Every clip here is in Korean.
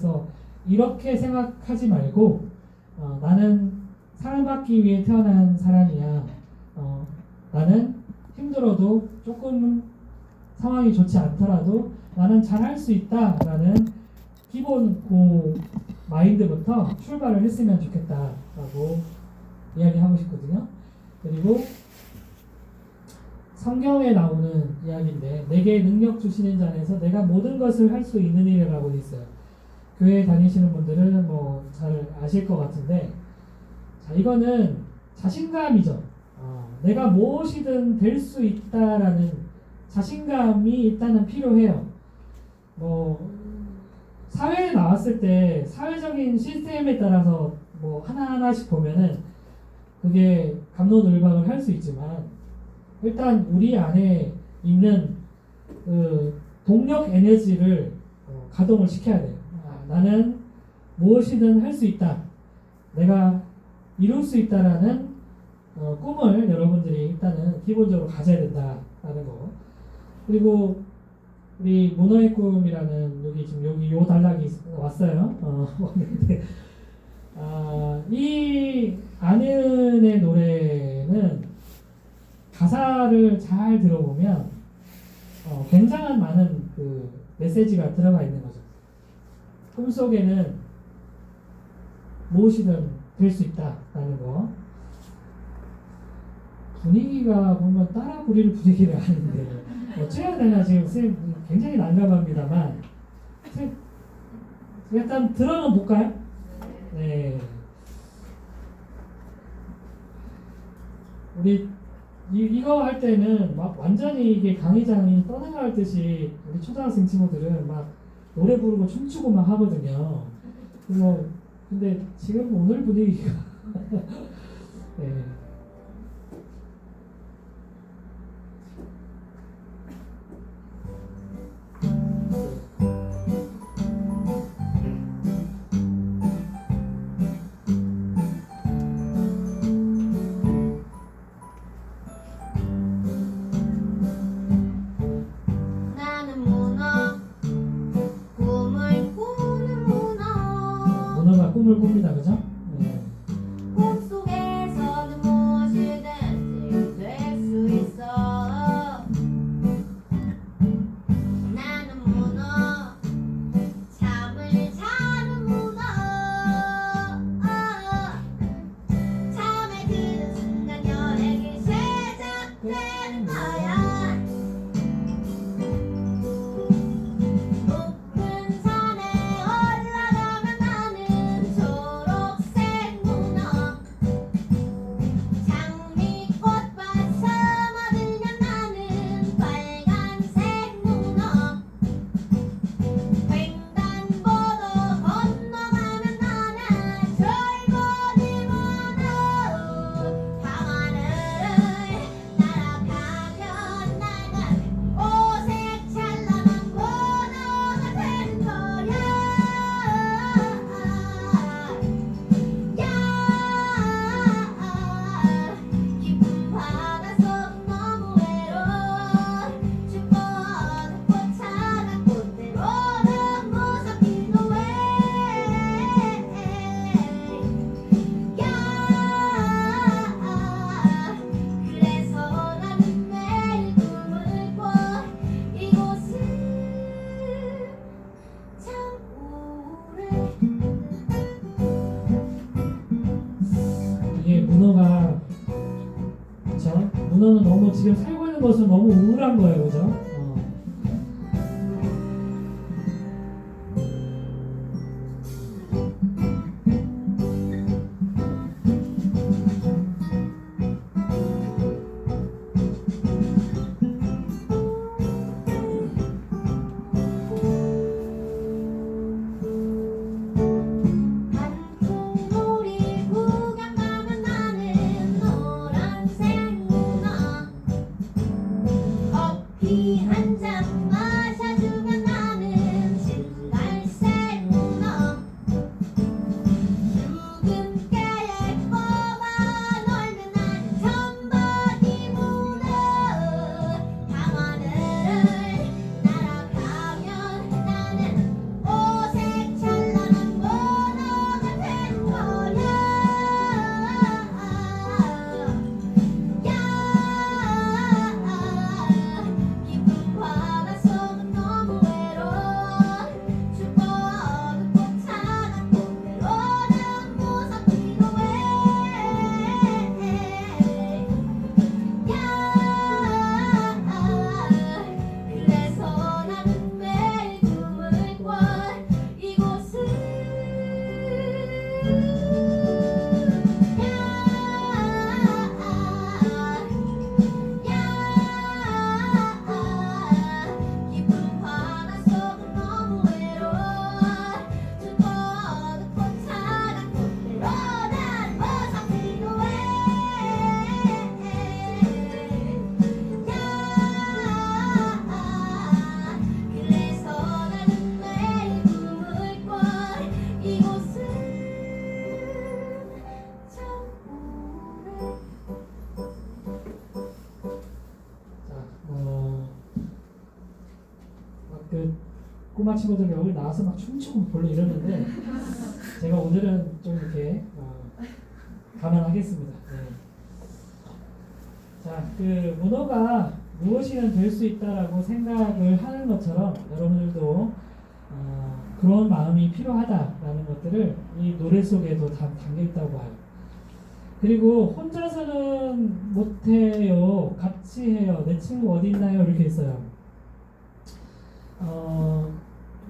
그래서 이렇게 생각하지 말고 나는 사랑받기 위해 태어난 사람이야. 나는 힘들어도 조금 상황이 좋지 않더라도 나는 잘할 수 있다라는 기본 그 마인드부터 출발을 했으면 좋겠다라고 이야기하고 싶거든요. 그리고 성경에 나오는 이야기인데 내게 능력 주시는 자 안에서 내가 모든 것을 할 수 있는 일이라고 있어요. 교회 다니시는 분들은 뭐 잘 아실 것 같은데, 자, 이거는 자신감이죠. 내가 무엇이든 될 수 있다라는 자신감이 일단은 필요해요. 뭐 사회에 나왔을 때 사회적인 시스템에 따라서 뭐 하나하나씩 보면은 그게 갑론을박을 할 수 있지만, 일단 우리 안에 있는 그 동력 에너지를 가동을 시켜야 돼요. 나는 무엇이든 할 수 있다. 내가 이룰 수 있다라는 꿈을 여러분들이 일단은 기본적으로 가져야 된다라는 거. 그리고 우리 문어의 꿈이라는 여기 요 단락이 왔어요. 근데 이 안은의 노래는 가사를 잘 들어보면 굉장한 많은 그 메시지가 들어가 있는 거죠. 꿈속에는 무엇이든 될 수 있다라는 거. 분위기가 보면 따라 부릴 분위기를 아닌데 어째야 되나 지금 선생님 굉장히 난감합니다만 일단 들어는 볼까요? 네. 우리 이거 할 때는 막 완전히 이게 강의장이 떠나갈 듯이 우리 초등학생 친구들은 막 노래 부르고 춤추고 막 하거든요. 근데 지금 오늘 분위기가 네. 문어가 꿈을 꿉니다, 그죠? 네. 꿈속에서는 무엇이든지 될 수 있어. 나는 문어, 잠을 자는 문어. 잠에 드는 순간 여행이 시작되는 거야. 높은 산에 올라가면 나는 초록색 문어. 장미꽃밭 스며들면 나는 빨간색 문어. 횡단보도 건너가면 나는 젊은이 문어. 밤하늘을 날아가면 나는 오색 찬란한 문어가 되는 거야. 깊은 바닷속 너무 외로워. 춥고 어둡고 차가운 곳대로는 무섭기도 해. 그래서 나는 매일 꿈을 꿔. 이곳은 참 우울해. 이게 문어가 그쵸? 문어는 너무 지금 살고 있는 것은 너무 우울한 거예요, 그죠? 한풍놀이 구경 가면 나는 노란색 문어. 커피 엄마 친구들 여기 나와서 막 춤추고 별로 이러는데 제가 오늘은 좀 이렇게 감안하겠습니다. 네. 자, 그 문어가 무엇이든 될 수 있다라고 생각을 하는 것처럼 여러분들도 그런 마음이 필요하다라는 것들을 이 노래 속에도 다 담겨 있다고 봐요. 그리고 혼자서는 못해요, 같이 해요, 내 친구 어디 있나요 이렇게 있어요.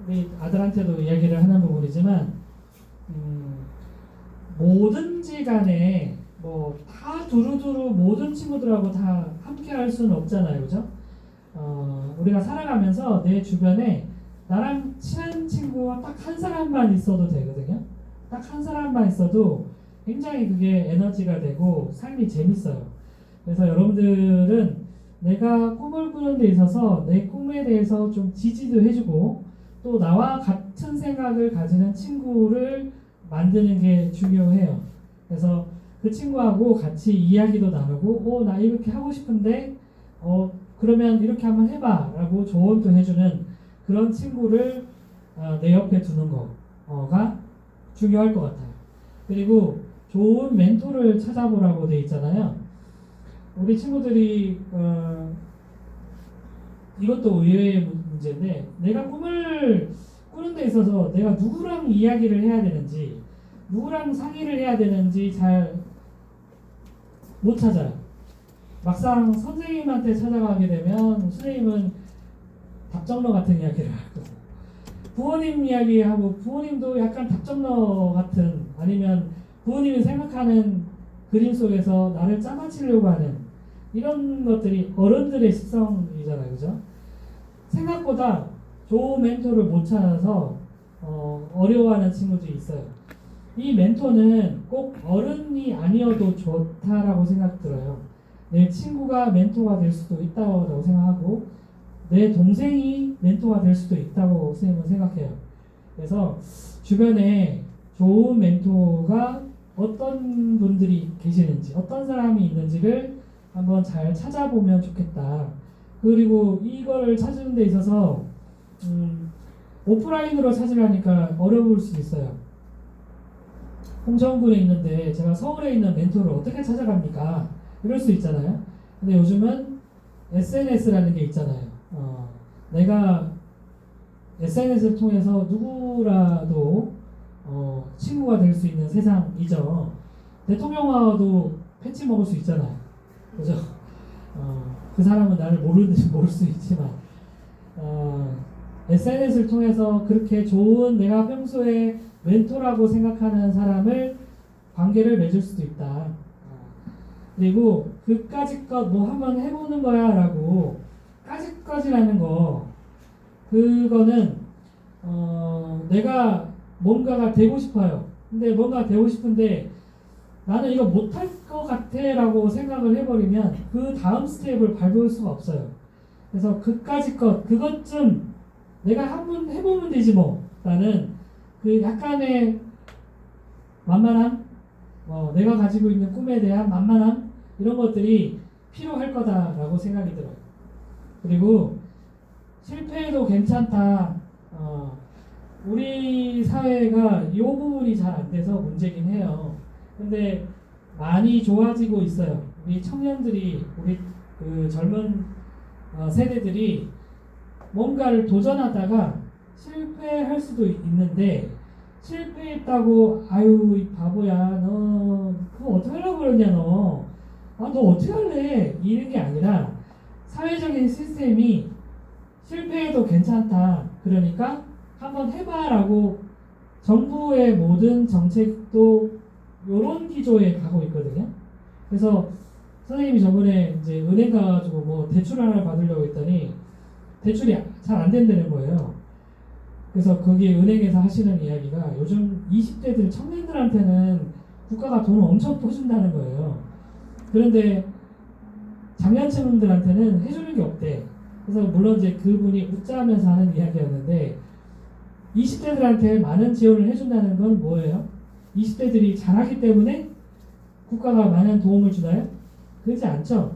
우리 아들한테도 이야기를 하는 부분이지만 뭐든지 간에 뭐 다 두루두루 모든 친구들하고 다 함께 할 수는 없잖아요, 그죠? 우리가 살아가면서 내 주변에 나랑 친한 친구가 딱 한 사람만 있어도 되거든요. 딱 한 사람만 있어도 굉장히 그게 에너지가 되고 삶이 재밌어요. 그래서 여러분들은 내가 꿈을 꾸는 데 있어서 내 꿈에 대해서 좀 지지도 해주고 또 나와 같은 생각을 가지는 친구를 만드는 게 중요해요. 그래서 그 친구하고 같이 이야기도 나누고 나 이렇게 하고 싶은데 그러면 이렇게 한번 해봐 라고 조언도 해주는 그런 친구를 내 옆에 두는 거가 중요할 것 같아요. 그리고 좋은 멘토를 찾아보라고 돼 있잖아요. 우리 친구들이 이것도 의외의 문제인데 내가 꿈을 꾸는 데 있어서 내가 누구랑 이야기를 해야 되는지 누구랑 상의를 해야 되는지 잘 못 찾아요. 막상 선생님한테 찾아가게 되면 선생님은 답정너 같은 이야기를 하고 부모님 이야기하고 부모님도 약간 답정너 같은 아니면 부모님이 생각하는 그림 속에서 나를 짜맞추려고 하는 이런 것들이 어른들의 식성이잖아요, 그죠? 생각보다 좋은 멘토를 못 찾아서 어려워하는 친구들이 있어요. 이 멘토는 꼭 어른이 아니어도 좋다라고 생각 들어요. 내 친구가 멘토가 될 수도 있다고 생각하고 내 동생이 멘토가 될 수도 있다고 선생님은 생각해요. 그래서 주변에 좋은 멘토가 어떤 분들이 계시는지 어떤 사람이 있는지를 한번 잘 찾아보면 좋겠다. 그리고 이거를 찾는 데 있어서 오프라인으로 찾으려니까 어려울 수 있어요. 홍정군에 있는데 제가 서울에 있는 멘토를 어떻게 찾아갑니까? 이럴 수 있잖아요. 근데 요즘은 SNS라는 게 있잖아요. 내가 SNS를 통해서 누구라도 친구가 될 수 있는 세상이죠. 대통령과도 패치 먹을 수 있잖아요. 그죠? 그 사람은 나를 모르는지 모를 수 있지만 SNS를 통해서 그렇게 좋은 내가 평소에 멘토라고 생각하는 사람을 관계를 맺을 수도 있다. 그리고 그까짓 것 뭐 한번 해보는 거야 라고 까짓거지라는 거 그거는 내가 뭔가가 되고 싶어요. 근데 뭔가 되고 싶은데 나는 이거 못할 것 같아 라고 생각을 해버리면 그 다음 스텝을 밟을 수가 없어요. 그래서 그까짓 것 그것쯤 내가 한번 해보면 되지 뭐 라는 그 약간의 만만함 내가 가지고 있는 꿈에 대한 만만함 이런 것들이 필요할 거다라고 생각이 들어요. 그리고 실패해도 괜찮다. 우리 사회가 이 부분이 잘 안 돼서 문제긴 해요. 근데 많이 좋아지고 있어요. 우리 청년들이 우리 그 젊은 세대들이 뭔가를 도전하다가 실패할 수도 있는데 실패했다고 아유 이 바보야 너 그거 어떻게 하려고 그러냐 너 어떻게 할래 이런 게 아니라 사회적인 시스템이 실패해도 괜찮다 그러니까 한번 해봐라고 정부의 모든 정책도 요런 기조에 가고 있거든요. 그래서 선생님이 저번에 이제 은행 가가지고 뭐 대출 하나 받으려고 했더니 대출이 잘 안 된다는 거예요. 그래서 거기 은행에서 하시는 이야기가 요즘 20대들 청년들한테는 국가가 돈을 엄청 퍼준다는 거예요. 그런데 장년층들한테는 해주는 게 없대. 그래서 물론 이제 그분이 웃자면서 하는 이야기였는데 20대들한테 많은 지원을 해준다는 건 뭐예요? 20대들이 잘하기 때문에 국가가 많은 도움을 주나요? 그렇지 않죠.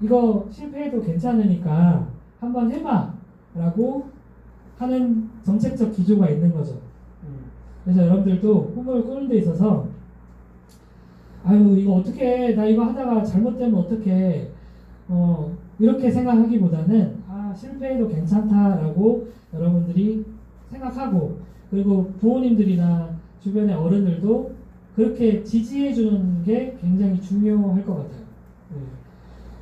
이거 실패해도 괜찮으니까 한번 해봐 라고 하는 정책적 기조가 있는 거죠. 그래서 여러분들도 꿈을 꾸는 데 있어서 아유 이거 어떻게 나 이거 하다가 잘못되면 어떻게 이렇게 생각하기보다는 실패해도 괜찮다라고 여러분들이 생각하고 그리고 부모님들이나 주변의 어른들도 그렇게 지지해 주는 게 굉장히 중요할 것 같아요.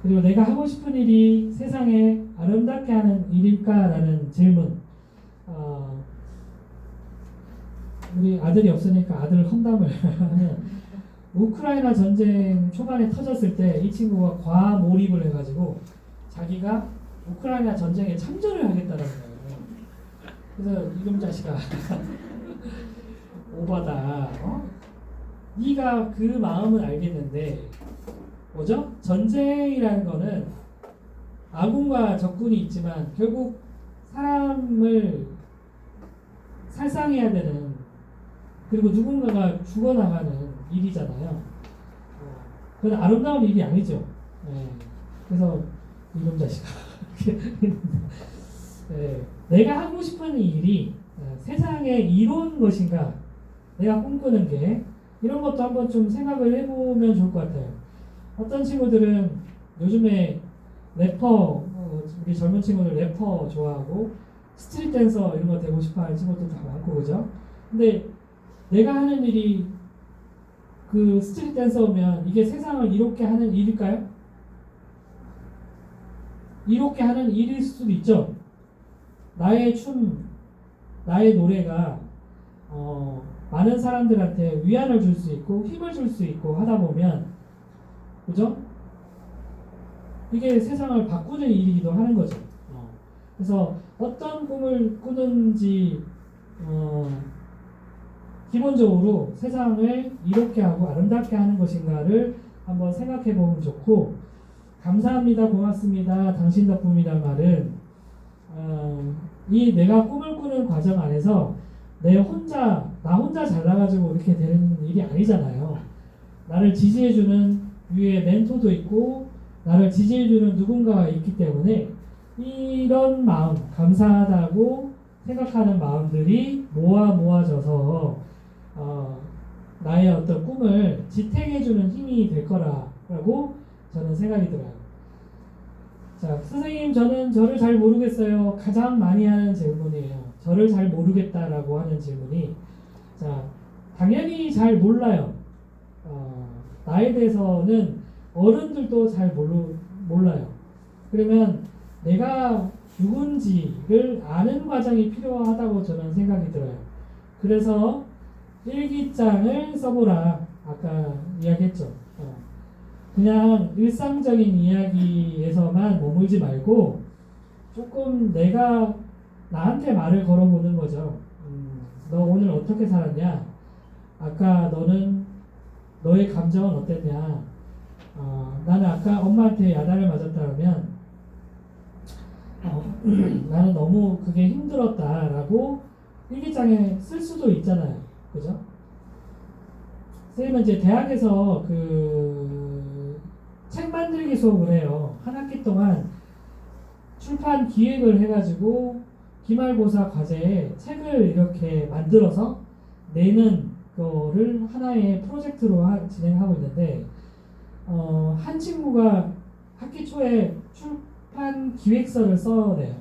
그리고 내가 하고 싶은 일이 세상에 아름답게 하는 일일까라는 질문. 우리 아들이 없으니까 아들 험담을 하면 우크라이나 전쟁 초반에 터졌을 때 이 친구가 과몰입을 해가지고 자기가 우크라이나 전쟁에 참전을 하겠다는 거예요. 그래서 이놈 자식아 오바다. 네가 그 마음은 알겠는데 뭐죠? 전쟁이라는 거는 아군과 적군이 있지만 결국 사람을 살상해야 되는 그리고 누군가가 죽어나가는 일이잖아요. 그건 아름다운 일이 아니죠. 그래서 이놈 자식아 내가 하고 싶은 일이 세상에 이로운 것인가 내가 꿈꾸는 게 이런 것도 한번 좀 생각을 해보면 좋을 것 같아요. 어떤 친구들은 요즘에 래퍼 우리 젊은 친구들 래퍼 좋아하고 스트릿 댄서 이런 거 되고 싶어하는 친구들도 많고 그죠? 근데 내가 하는 일이 그 스트릿 댄서면 이게 세상을 이롭게 하는 일일까요? 이롭게 하는 일일 수도 있죠. 나의 춤, 나의 노래가 많은 사람들한테 위안을 줄 수 있고 힘을 줄 수 있고 하다 보면 그죠? 이게 세상을 바꾸는 일이기도 하는 거죠. 그래서 어떤 꿈을 꾸는지 기본적으로 세상을 이롭게 하고 아름답게 하는 것인가를 한번 생각해 보면 좋고 감사합니다, 고맙습니다, 당신 덕분이란 말은 이 내가 꿈을 꾸는 과정 안에서 나 혼자 잘나가지고 이렇게 되는 일이 아니잖아요. 나를 지지해주는 위에 멘토도 있고 나를 지지해주는 누군가가 있기 때문에 이런 마음, 감사하다고 생각하는 마음들이 모아져서 나의 어떤 꿈을 지탱해주는 힘이 될 거라고 저는 생각이 들어요. 자, 선생님 저는 저를 잘 모르겠어요. 가장 많이 하는 질문이에요. 저를 잘 모르겠다라고 하는 질문이 자, 당연히 잘 몰라요. 나에 대해서는 어른들도 잘 몰라요. 그러면 내가 누군지를 아는 과정이 필요하다고 저는 생각이 들어요. 그래서 일기장을 써보라. 아까 이야기했죠. 그냥 일상적인 이야기에서만 머물지 말고 조금 내가 나한테 말을 걸어보는 거죠. 너 오늘 어떻게 살았냐? 아까 너의 감정은 어땠냐? 나는 아까 엄마한테 야단을 맞았다면 나는 너무 그게 힘들었다라고 일기장에 쓸 수도 있잖아요. 그죠? 선생님은 이제 대학에서 책 만들기 수업을 해요. 한 학기 동안 출판 기획을 해가지고 기말고사 과제에 책을 이렇게 만들어서 내는 거를 하나의 프로젝트로 진행하고 있는데 한 친구가 학기 초에 출판 기획서를 써내요.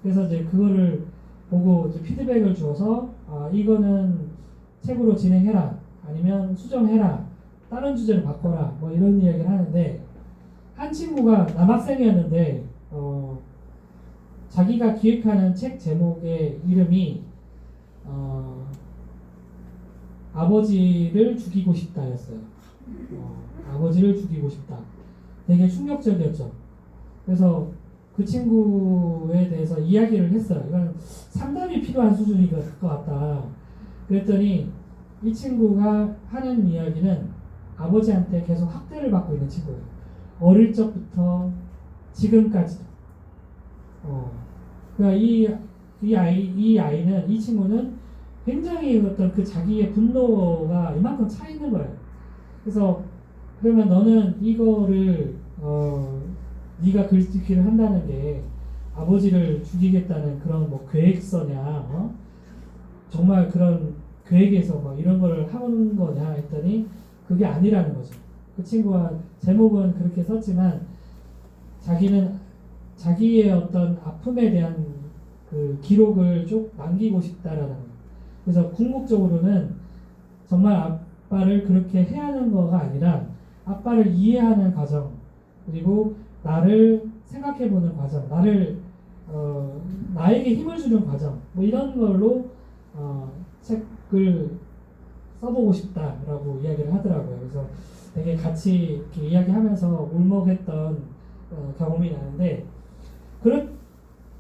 그래서 이제 그거를 보고 이제 피드백을 주어서 이거는 책으로 진행해라 아니면 수정해라 다른 주제로 바꿔라 뭐 이런 이야기를 하는데 한 친구가 남학생이었는데 자기가 기획하는 책 제목의 이름이 아버지를 죽이고 싶다였어요. 아버지를 죽이고 싶다. 되게 충격적이었죠. 그래서 그 친구에 대해서 이야기를 했어요. 이건 상담이 필요한 수준인 것 같다. 그랬더니 이 친구가 하는 이야기는 아버지한테 계속 학대를 받고 있는 친구예요. 어릴 적부터 지금까지도. 그러니까 이 아이는 이 친구는 굉장히 어떤 그 자기의 분노가 이만큼 차 있는 거예요. 그래서 그러면 너는 이거를 네가 글짓기를 한다는 게 아버지를 죽이겠다는 그런 뭐 계획서냐, 정말 그런 계획에서 뭐 이런 걸 하는 거냐 했더니 그게 아니라는 거죠. 그 친구가 제목은 그렇게 썼지만 자기는 자기의 어떤 아픔에 대한 그 기록을 쭉 남기고 싶다라는 거예요. 그래서 궁극적으로는 정말 아빠를 그렇게 해야 하는 거가 아니라 아빠를 이해하는 과정, 그리고 나를 생각해보는 과정, 나에게 힘을 주는 과정, 뭐 이런 걸로 책을 써보고 싶다라고 이야기를 하더라고요. 그래서 되게 같이 이렇게 이야기하면서 울먹했던 경험이 나는데,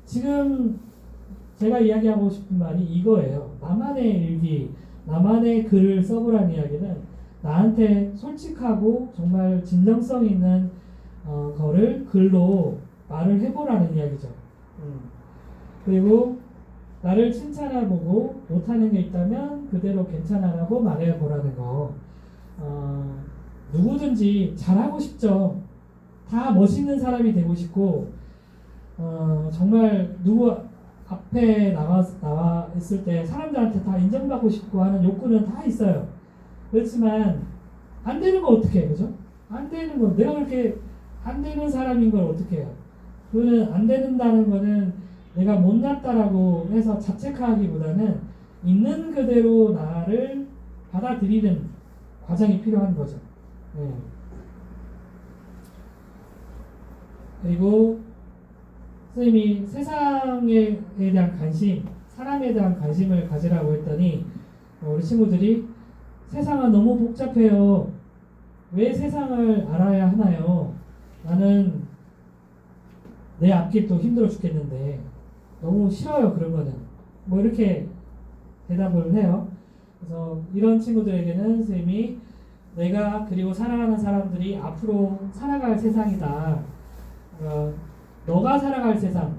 지금 제가 이야기하고 싶은 말이 이거예요. 나만의 일기, 나만의 글을 써보라는 이야기는 나한테 솔직하고 정말 진정성 있는 거를 글로 말을 해보라는 이야기죠. 그리고 나를 칭찬해보고 못하는 게 있다면 그대로 괜찮아라고 말해보라는 거. 누구든지 잘하고 싶죠. 다 멋있는 사람이 되고 싶고, 정말 누구 앞에 나와 있을 때 사람들한테 다 인정받고 싶고 하는 욕구는 다 있어요. 그렇지만 안 되는 거 어떻게 해, 그죠? 안 되는 거, 내가 그렇게 안 되는 사람인 걸 어떻게 해요? 그거는 안 된다는 거는 내가 못났다라고 해서 자책하기보다는 있는 그대로 나를 받아들이는 과정이 필요한 거죠. 네. 그리고 선생님이 세상에 대한 관심, 사람에 대한 관심을 가지라고 했더니 우리 친구들이 세상은 너무 복잡해요. 왜 세상을 알아야 하나요? 나는 내 앞길도 힘들어 죽겠는데 너무 싫어요, 그런 거는. 뭐 이렇게 대답을 해요. 그래서 이런 친구들에게는 선생님이 내가 그리고 사랑하는 사람들이 앞으로 살아갈 세상이다. 너가 살아갈 세상,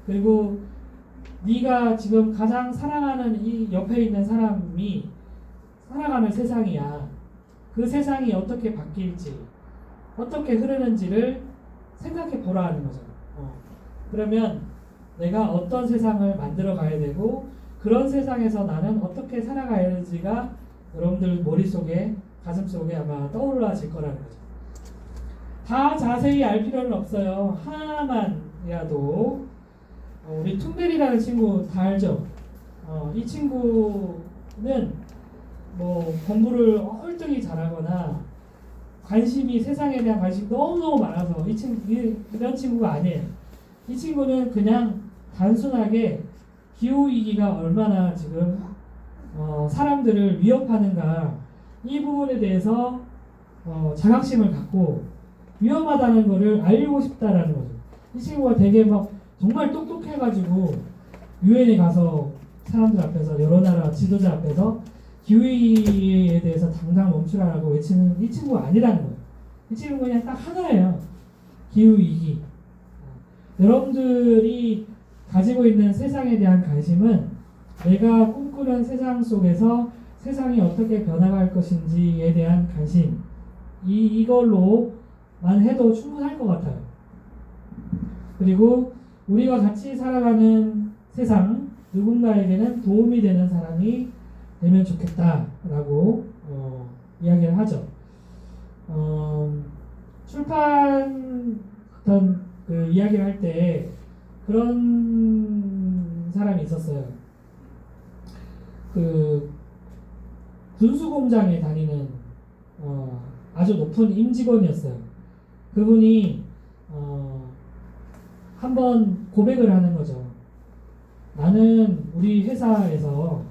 그리고 네가 지금 가장 사랑하는 이 옆에 있는 사람이 살아가는 세상이야. 그 세상이 어떻게 바뀔지, 어떻게 흐르는지를 생각해 보라 하는 거죠. 그러면 내가 어떤 세상을 만들어 가야 되고 그런 세상에서 나는 어떻게 살아가야 되는지가 여러분들 머릿속에, 가슴속에 아마 떠올라질 거라는 거죠. 다 자세히 알 필요는 없어요. 하나만이라도 우리 툰베리라는 친구 다 알죠? 이 친구는 뭐 공부를 얼등히 잘하거나 관심이, 세상에 대한 관심이 너무너무 많아서 이런 친구가 아니에요. 이 친구는 그냥 단순하게 기후위기가 얼마나 지금 사람들을 위협하는가, 이 부분에 대해서 자각심을 갖고 위험하다는 것을 알고 싶다라는 거죠. 이 친구가 되게 막 정말 똑똑해가지고 유엔에 가서 사람들 앞에서, 여러 나라 지도자 앞에서 기후위기에 대해서 당장 멈추라고 외치는 이 친구가 아니라는 거예요. 이 친구는 그냥 딱 하나예요. 기후위기. 여러분들이 가지고 있는 세상에 대한 관심은 내가 꿈꾸는 세상 속에서 세상이 어떻게 변화갈 것인지에 대한 관심, 이걸로만 해도 충분할 것 같아요. 그리고 우리가 같이 살아가는 세상, 누군가에게는 도움이 되는 사람이 되면 좋겠다라고 이야기를 하죠. 출판 어떤 그 이야기를 할 때 그런 사람이 있었어요. 그 군수공장에 다니는 아주 높은 임직원이었어요. 그분이 한번 고백을 하는 거죠. 나는 우리 회사에서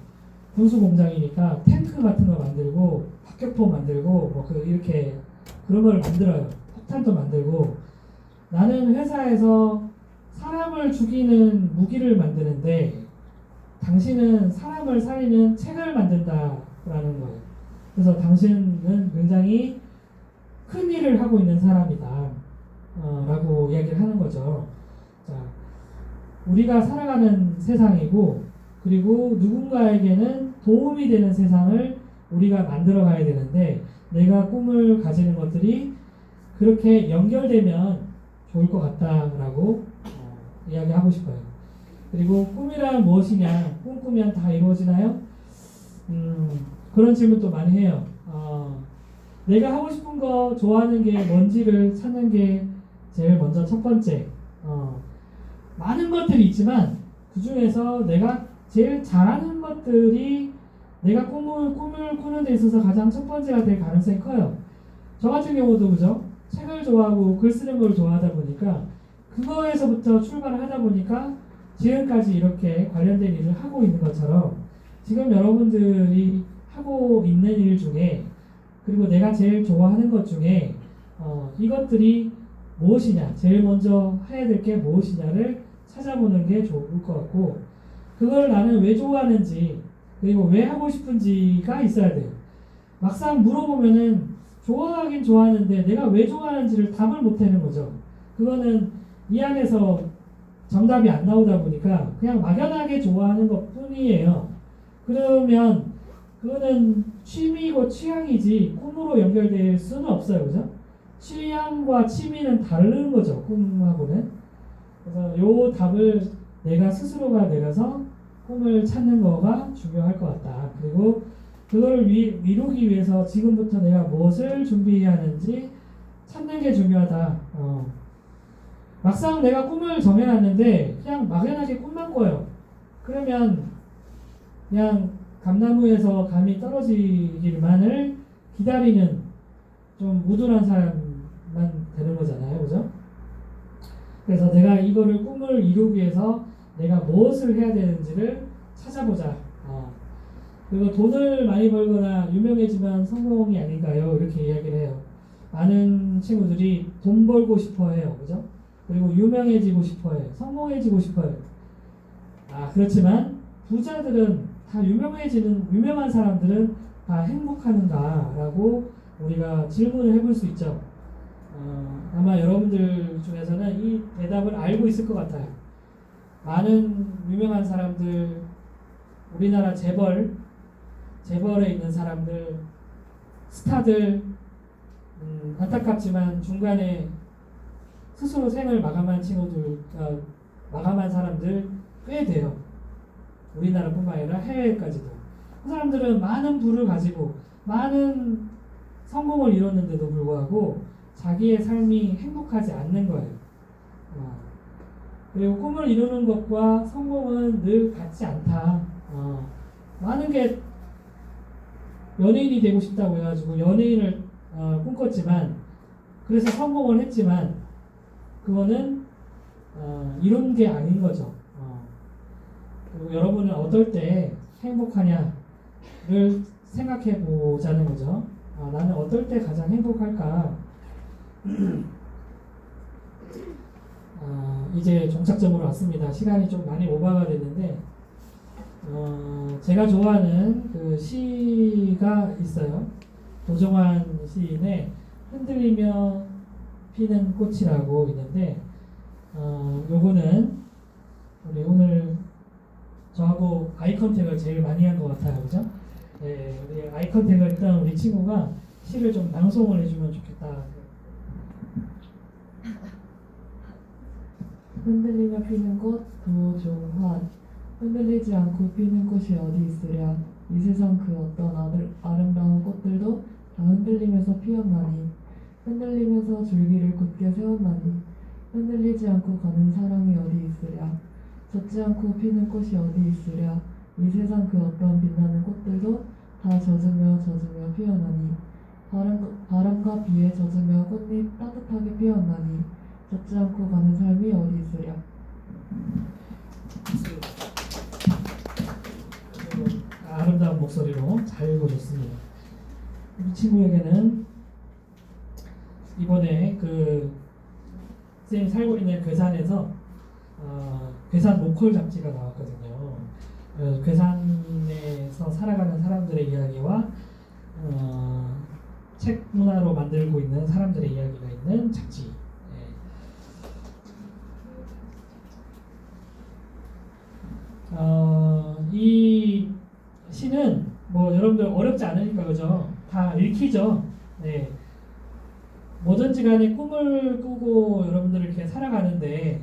군수공장이니까 탱크 같은 거 만들고 박격포 만들고 뭐 이렇게 그런 걸 만들어요. 폭탄도 만들고, 나는 회사에서 사람을 죽이는 무기를 만드는데 당신은 사람을 살리는 책을 만든다라는 거예요. 그래서 당신은 굉장히 큰 일을 하고 있는 사람이다 라고 이야기를 하는 거죠. 자, 우리가 살아가는 세상이고, 그리고 누군가에게는 도움이 되는 세상을 우리가 만들어 가야 되는데, 내가 꿈을 가지는 것들이 그렇게 연결되면 좋을 것 같다라고 이야기하고 싶어요. 그리고 꿈이란 무엇이냐? 꿈꾸면 다 이루어지나요? 그런 질문도 많이 해요. 내가 하고 싶은 거 좋아하는 게 뭔지를 찾는 게 제일 먼저 첫 번째. 많은 것들이 있지만 그 중에서 내가 제일 잘하는 것들이 내가 꿈을 꾸는 데 있어서 가장 첫 번째가 될 가능성이 커요. 저 같은 경우도 그죠? 책을 좋아하고 글 쓰는 걸 좋아하다 보니까 그거에서부터 출발을 하다 보니까 지금까지 이렇게 관련된 일을 하고 있는 것처럼 지금 여러분들이 하고 있는 일 중에 그리고 내가 제일 좋아하는 것 중에 이것들이 무엇이냐, 제일 먼저 해야 될 게 무엇이냐를 찾아보는 게 좋을 것 같고 그걸 나는 왜 좋아하는지 그리고 왜 하고 싶은지가 있어야 돼요. 막상 물어보면은 좋아하긴 좋아하는데 내가 왜 좋아하는지를 답을 못하는 거죠. 그거는 이 안에서 정답이 안 나오다 보니까 그냥 막연하게 좋아하는 것 뿐이에요. 그러면 그거는 취미고 취향이지 꿈으로 연결될 수는 없어요. 그죠? 취향과 취미는 다른 거죠. 꿈하고는. 그래서 요 답을 내가 스스로가 내려서 꿈을 찾는 거가 중요할 것 같다. 그리고 그걸 이루기 위해서 지금부터 내가 무엇을 준비해야 하는지 찾는 게 중요하다. 막상 내가 꿈을 정해놨는데 그냥 막연하게 꿈만 꿔요. 그러면 그냥 감나무에서 감이 떨어지기만을 기다리는 좀 우둔한 사람만 되는 거잖아요. 그죠? 그래서 내가 이거를 꿈을 이루기 위해서 내가 무엇을 해야 되는지를 찾아보자. 그리고 돈을 많이 벌거나 유명해지면 성공이 아닌가요? 이렇게 이야기를 해요. 많은 친구들이 돈 벌고 싶어 해요. 그죠? 그리고 유명해지고 싶어 해요. 성공해지고 싶어 해요. 그렇지만 부자들은 다 유명한 사람들은 다 행복하는가라고 우리가 질문을 해볼 수 있죠. 아마 여러분들 중에서는 이 대답을 알고 있을 것 같아요. 많은 유명한 사람들, 우리나라 재벌에 있는 사람들, 스타들, 안타깝지만 중간에 스스로 생을 마감한 마감한 사람들 꽤 돼요. 우리나라뿐만 아니라 해외까지도. 그 사람들은 많은 부를 가지고 많은 성공을 이뤘는데도 불구하고 자기의 삶이 행복하지 않는 거예요. 그리고 꿈을 이루는 것과 성공은 늘 같지 않다. 많은 게 연예인이 되고 싶다고 해가지고 연예인을 꿈꿨지만 그래서 성공을 했지만 그거는 이룬 게 아닌 거죠. 그리고 여러분은 어떨 때 행복하냐를 생각해 보자는 거죠. 나는 어떨 때 가장 행복할까? 이제 종착점으로 왔습니다. 시간이 좀 많이 오버가 됐는데 제가 좋아하는 그 시가 있어요. 도정환 시인의 흔들리며 피는 꽃이라고 있는데 요거는 우리 오늘 저하고 아이 컨택을 제일 많이 한 것 같아요. 그죠? 네, 우리 아이 컨택을 일단 우리 친구가 시를 좀 낭송을 해주면 좋겠다. 흔들리며 피는 꽃 도종환. 흔들리지 않고 피는 꽃이 어디 있으랴. 이 세상 그 어떤 아름다운 꽃들도 다 흔들리면서 피었나니. 흔들리면서 줄기를 굳게 세웠나니. 흔들리지 않고 가는 사람이 어디 있으랴. 젖지 않고 피는 꽃이 어디 있으랴. 이 세상 그 어떤 빛나는 꽃들도 다 젖으며 피어나니. 바람과 비에 젖으며 꽃잎 따뜻하게 피었나니. 젖지 않고 가는 삶이 어디 있으랴. 아름다운 목소리로 잘 읽어줬습니다. 우리 친구에게는 이번에 그 선생님이 살고 있는 괴산에서 괴산 로컬 잡지가 나왔거든요. 괴산에서 살아가는 사람들의 이야기와 책 문화로 만들고 있는 사람들의 이야기가 있는 잡지. 이 시는 뭐 여러분들 어렵지 않으니까 그죠? 다 읽히죠? 네. 뭐든지 간에 꿈을 꾸고 여러분들 이렇게 살아가는데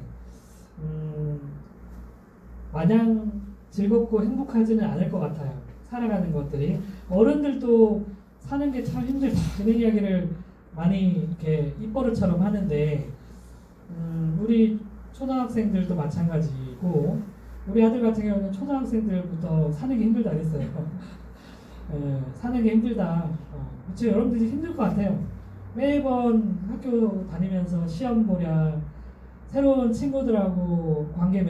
마냥 즐겁고 행복하지는 않을 것 같아요. 살아가는 것들이. 어른들도 사는 게 참 힘들다 이런 이야기를 많이 이렇게 입버릇처럼 하는데 우리 초등학생들도 마찬가지고 우리 아들 같은 경우는 초등학생들부터 사는 게 힘들다 그랬어요. 사는 게 힘들다. 그렇죠. 여러분들이 힘들 것 같아요. 매번 학교 다니면서 시험 보랴 새로운 친구들하고 관계 맺